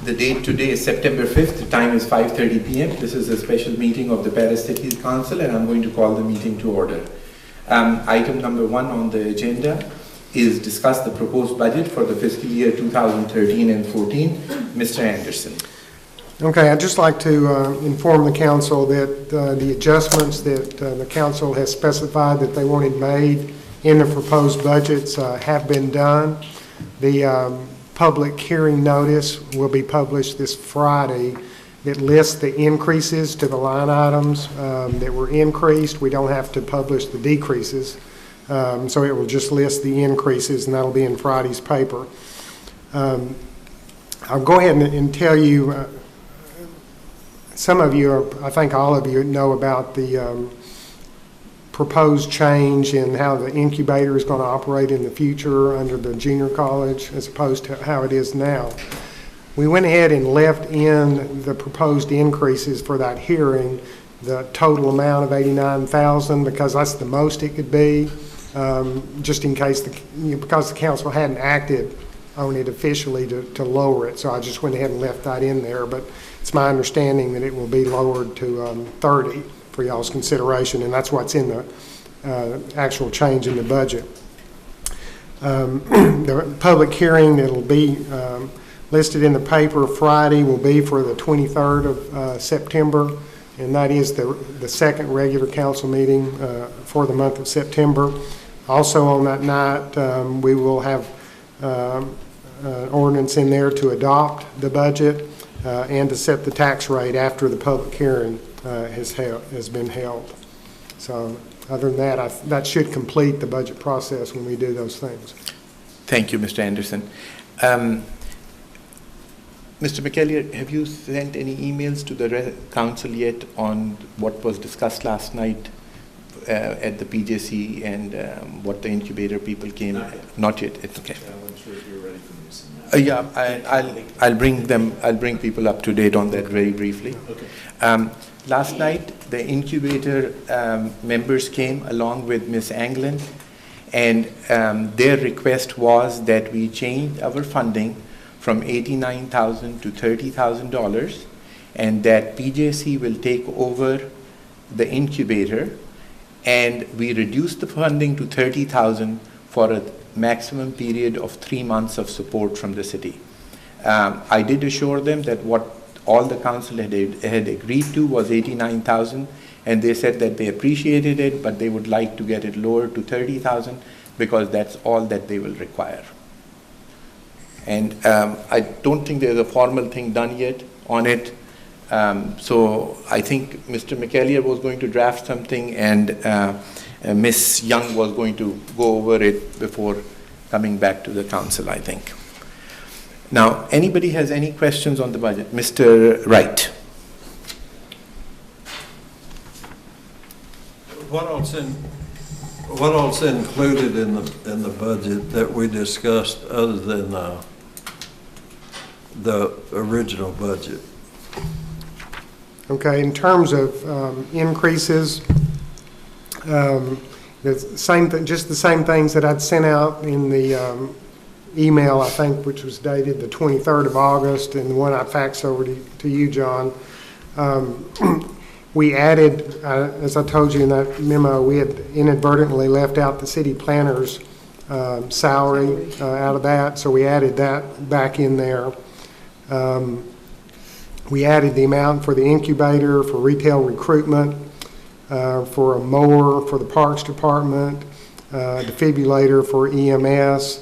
The date today is September 5th. The time is 5:30 p.m. This is a special meeting of the Paris City Council, and I'm going to call the meeting to order. Item number 1 on the agenda is discuss the proposed budget for the fiscal year 2013 and 14. Mr. Anderson. Okay, I'd just like to inform the council that the adjustments that the council has specified that they wanted made in the proposed budgets have been done. The public hearing notice will be published this Friday that lists the increases to the line items that were increased. We don't have to publish the decreases, so it will just list the increases, and that'll be in Friday's paper. I'll go ahead and tell you, some of you, I think all of you know about the proposed change in how the incubator is going to operate in the future under the junior college as opposed to how it is now. We went ahead and left in the proposed increases for that hearing the total amount of $89,000 because that's the most it could be, just in case because the council hadn't acted on it officially to lower it. So I just went ahead and left that in there, but it's my understanding that it will be lowered to 30 for y'all's consideration, and that's what's in the actual change in the budget. The public hearing that'll be listed in the paper Friday will be for the 23rd of September, and that is the second regular council meeting for the month of September. Also on that night, we will have an ordinance in there to adopt the budget and to set the tax rate after the public hearing has been held. So other than that, that should complete the budget process when we do those things. Thank you, Mr. Anderson. Mr. McKellier, have you sent any emails to the council yet on what was discussed last night at the PJC and what the incubator people came? Not yet. It's okay. Yeah, I'm sure you're ready for this. I'll bring people up to date on that very briefly. Okay. Last night, the incubator members came along with Ms. Anglin, and their request was that we change our funding from $89,000 to $30,000, and that PJC will take over the incubator, and we reduce the funding to $30,000 for a maximum period of 3 months of support from the city. I did assure them that what all the council had agreed to was $89,000, and they said that they appreciated it, but they would like to get it lowered to $30,000 because that's all that they will require. And I don't think there's a formal thing done yet on it. So I think Mr. McKellier was going to draft something, and Ms. Young was going to go over it before coming back to the council, I think. Now, anybody has any questions on the budget? Mr. Wright. What else included in the budget that we discussed other than the original budget? Okay, in terms of increases, the same just the same things that I'd sent out in the email, I think, which was dated the 23rd of August, and the one I faxed over to you, John. We added, as I told you in that memo, we had inadvertently left out the city planner's salary out of that, so we added that back in there. We added the amount for the incubator, for retail recruitment, for a mower for the Parks Department, defibrillator for EMS,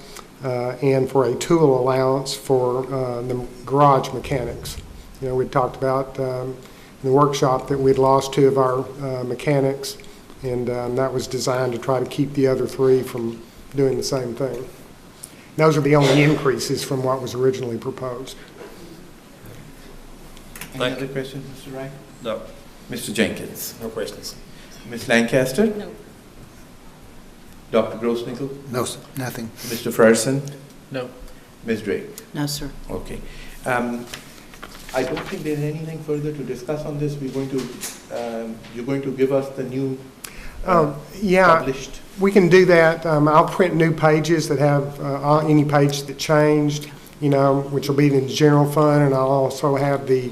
and for a tool allowance for the garage mechanics. You know, we talked about in the workshop that we'd lost 2 of our mechanics, and that was designed to try to keep the other 3 from doing the same thing. Those are the only increases from what was originally proposed. Any other questions, Mr. Wright? No. Mr. Jenkins. No questions. Ms. Lancaster? No. Dr. Grossnickel? No, sir, nothing. Mr. Ferguson? No. Ms. Drake? No, sir. Okay. I don't think there's anything further to discuss on this. We're going to, you're going to give us the new Yeah, published. we can do that. I'll print new pages that have any page that changed, which will be in the general fund, and I'll also have the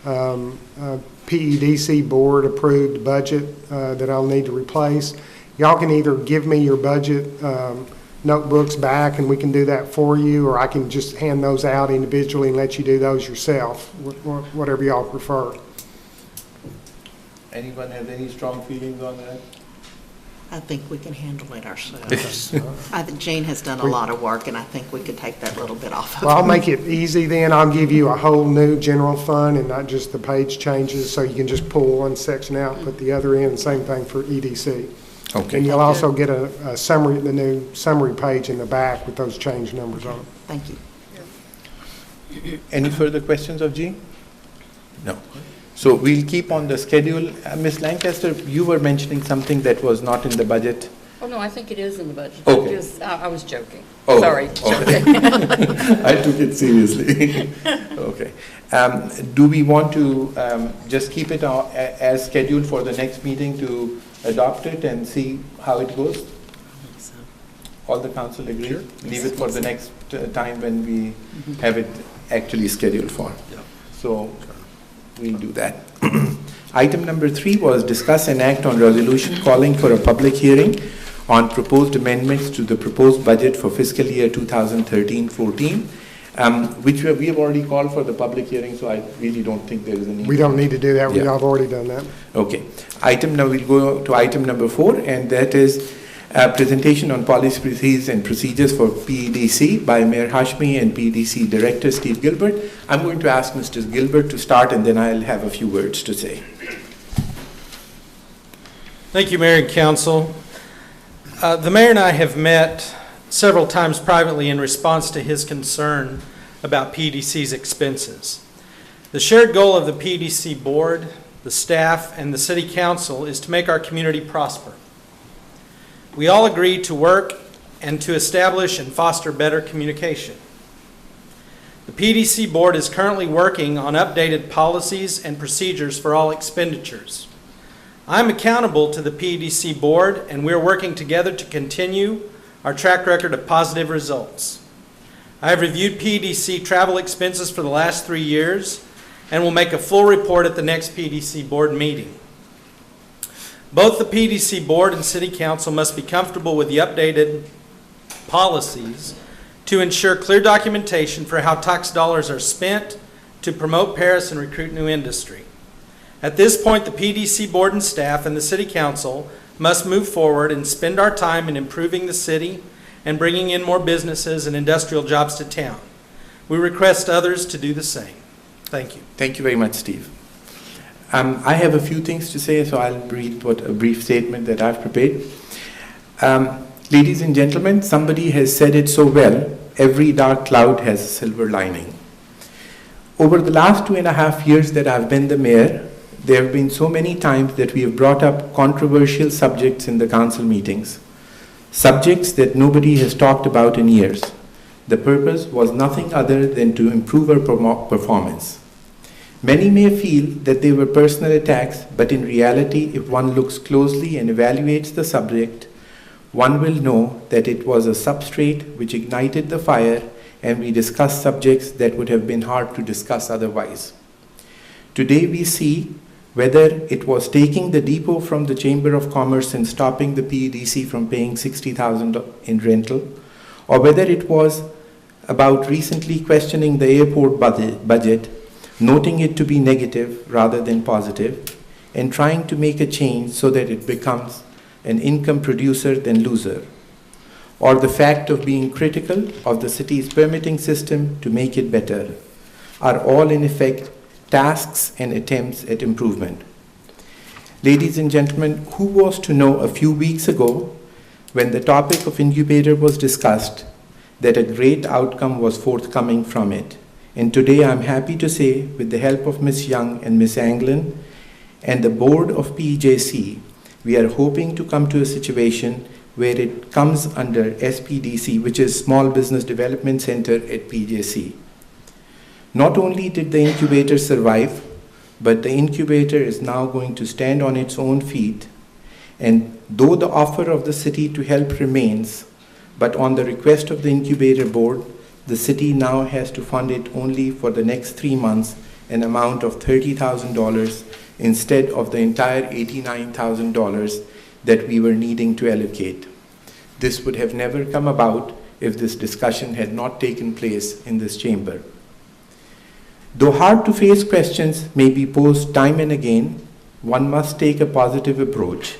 PEDC board approved budget that I'll need to replace. Y'all can either give me your budget notebooks back and we can do that for you, or I can just hand those out individually and let you do those yourself, whatever y'all prefer. Anyone have any strong feelings on that? I think we can handle it ourselves. I think Jane has done a lot of work, and I think we could take that little bit off of Well, I'll her. make it easy then. I'll give you a whole new general fund and not just the page changes, so you can just pull one section out, put the other in, same thing for EDC. Okay. And you'll also get a summary, the new summary page in the back with those change numbers on it. Thank you. Any further questions of Jean? No. So we'll keep on the schedule. Ms. Lancaster, you were mentioning something that was not in the budget. Oh, no, I think it is in the budget. Okay. Just, I was joking. Oh, Sorry, okay. joking. I took it seriously. Okay. Do we want to just keep it as scheduled for the next meeting to adopt it and see how it goes? All the council agree? Sure. Leave it for the next time when we have it actually scheduled for. Yeah. So we'll do that. Item number 3 was discuss and act on resolution calling for a public hearing on proposed amendments to the proposed budget for fiscal year 2013-14, which we have already called for the public hearing, so I really don't think there is a need. We don't need to do that. Yeah. I've already done that. Okay. We'll go to item number 4, and that is presentation on policies and procedures for PEDC by Mayor Hashmi and PEDC Director Steve Gilbert. I'm going to ask Mr. Gilbert to start, and then I'll have a few words to say. Thank you, Mayor and Council. The Mayor and I have met several times privately in response to his concern about PEDC's expenses. The shared goal of the PEDC Board, the staff, and the City Council is to make our community prosper. We all agree to work and to establish and foster better communication. The PEDC Board is currently working on updated policies and procedures for all expenditures. I'm accountable to the PEDC Board, and we're working together to continue our track record of positive results. I have reviewed PEDC travel expenses for the last 3 years and will make a full report at the next PEDC Board meeting. Both the PEDC Board and City Council must be comfortable with the updated policies to ensure clear documentation for how tax dollars are spent to promote Paris and recruit new industry. At this point, the PEDC Board and staff and the City Council must move forward and spend our time in improving the city and bringing in more businesses and industrial jobs to town. We request others to do the same. Thank you. Thank you very much, Steve. I have a few things to say, so I'll read a brief statement that I've prepared. Ladies and gentlemen, somebody has said it so well, every dark cloud has a silver lining. Over the last 2.5 years that I've been the mayor, there have been so many times that we have brought up controversial subjects in the council meetings, subjects that nobody has talked about in years. The purpose was nothing other than to improve our performance. Many may feel that they were personal attacks, but in reality, if one looks closely and evaluates the subject, one will know that it was a substrate which ignited the fire, and we discussed subjects that would have been hard to discuss otherwise. Today we see whether it was taking the depot from the Chamber of Commerce and stopping the PEDC from paying $60,000 in rental, or whether it was about recently questioning the airport budget, noting it to be negative rather than positive, and trying to make a change so that it becomes an income producer than loser, or the fact of being critical of the city's permitting system to make it better, are all in effect tasks and attempts at improvement. Ladies and gentlemen, who was to know a few weeks ago, when the topic of incubator was discussed, that a great outcome was forthcoming from it? And today I'm happy to say, with the help of Ms. Young and Ms. Anglin and the board of PEJC, we are hoping to come to a situation where it comes under SPDC, which is Small Business Development Center at PEJC. Not only did the incubator survive, but the incubator is now going to stand on its own feet. And though the offer of the city to help remains, but on the request of the incubator board, the city now has to fund it only for the next 3 months, an amount of $30,000 instead of the entire $89,000 that we were needing to allocate. This would have never come about if this discussion had not taken place in this chamber. Though hard-to-face questions may be posed time and again, one must take a positive approach.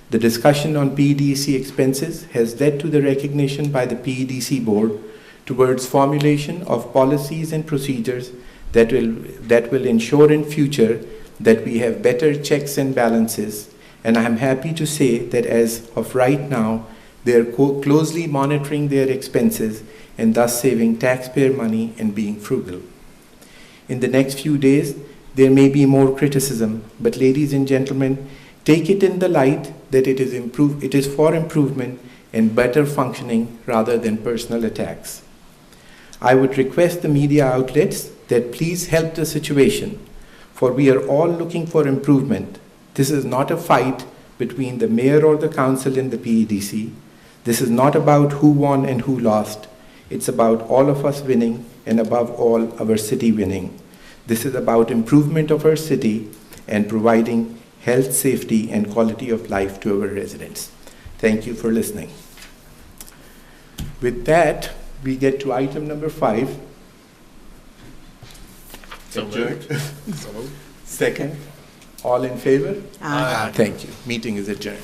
The discussion on PEDC expenses has led to the recognition by the PEDC board towards formulation of policies and procedures that will ensure in future that we have better checks and balances, and I am happy to say that as of right now, they are closely monitoring their expenses and thus saving taxpayer money and being frugal. In the next few days, there may be more criticism, but ladies and gentlemen, take it in the light that it is for improvement and better functioning rather than personal attacks. I would request the media outlets that please help the situation, for we are all looking for improvement. This is not a fight between the mayor or the council and the PEDC. This is not about who won and who lost. It's about all of us winning and above all, our city winning. This is about improvement of our city and providing health, safety, and quality of life to our residents. Thank you for listening. With that, we get to item number 5. Adjourned. Second. All in favor? Aye. Thank you. Meeting is adjourned.